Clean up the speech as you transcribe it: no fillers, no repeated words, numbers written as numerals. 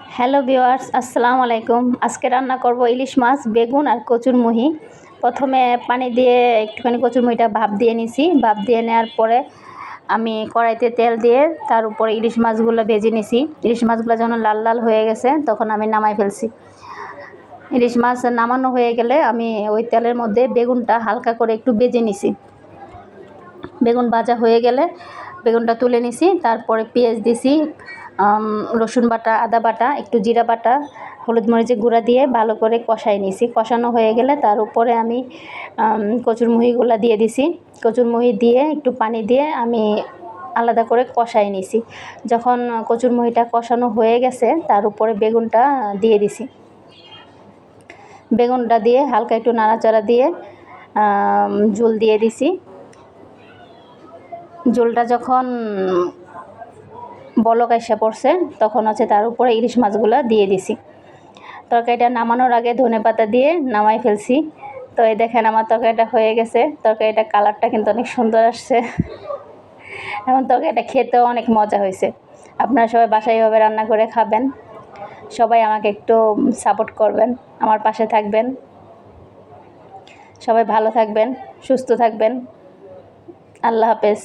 Hello viewers, আসসালামু আলাইকুম। আজকে রান্না করব ইলিশ মাছ, বেগুন আর কচুরমুহি। প্রথমে পানি দিয়ে একটুখানি কচুরমুহিটা ভাপ দিয়ে নিছি। ভাপ দিয়ে নেওয়ার পরে আমি কড়াইতে তেল দিয়ে তার উপরে ইলিশ মাছগুলো ভেজে নিছি। ইলিশ মাছগুলো যখন লাল লাল হয়ে গেছে তখন আমি নামাই ফেলছি। ইলিশ মাছ নামানো হয়ে গেলে আমি ওই তেলের মধ্যে বেগুনটা হালকা করে একটু ভেজে নিছি। বেগুন ভাজা হয়ে গেলে বেগুনটা তুলে নিছি। তারপরে পেঁয়াজ দিছি, রসুন বাটা, আদা বাটা, একটু জিরা বাটা, হলুদ মরিচের গুঁড়া দিয়ে ভালো করে কষাই নিছি। কষানো হয়ে গেলে তার উপরে আমি কচুরমুহিগুলো দিয়ে দিছি। কচুরমুহি দিয়ে একটু পানি দিয়ে আমি আলাদা করে কষাই নিছি। যখন কচুরমুহিটা কষানো হয়ে গেছে তার উপরে বেগুনটা দিয়ে দিছি। বেগুনটা দিয়ে হালকা একটু নাড়াচাড়া দিয়ে ঝোল দিয়ে দিছি। ঝোলটা যখন বলক এসে পড়ছে তখন তার উপরে ইলিশ মাছগুলো দিয়ে দিছি। তরকারিটা নামানোর আগে ধনেপাতা দিয়ে নামাই ফেলছি। তো এই দেখেন আমার তরকারিটা হয়ে গেছে। তরকারিটা কালারটা কিন্তু অনেক সুন্দর আসছে। এখন তরকারিটা খেতেও অনেক মজা হয়েছে। আপনারা সবাই বাসায় এভাবে রান্না করে খাবেন। সবাই আমাকে একটু সাপোর্ট করবেন, আমার পাশে থাকবেন। সবাই ভালো থাকবেন, সুস্থ থাকবেন। আল্লাহ হাফেজ।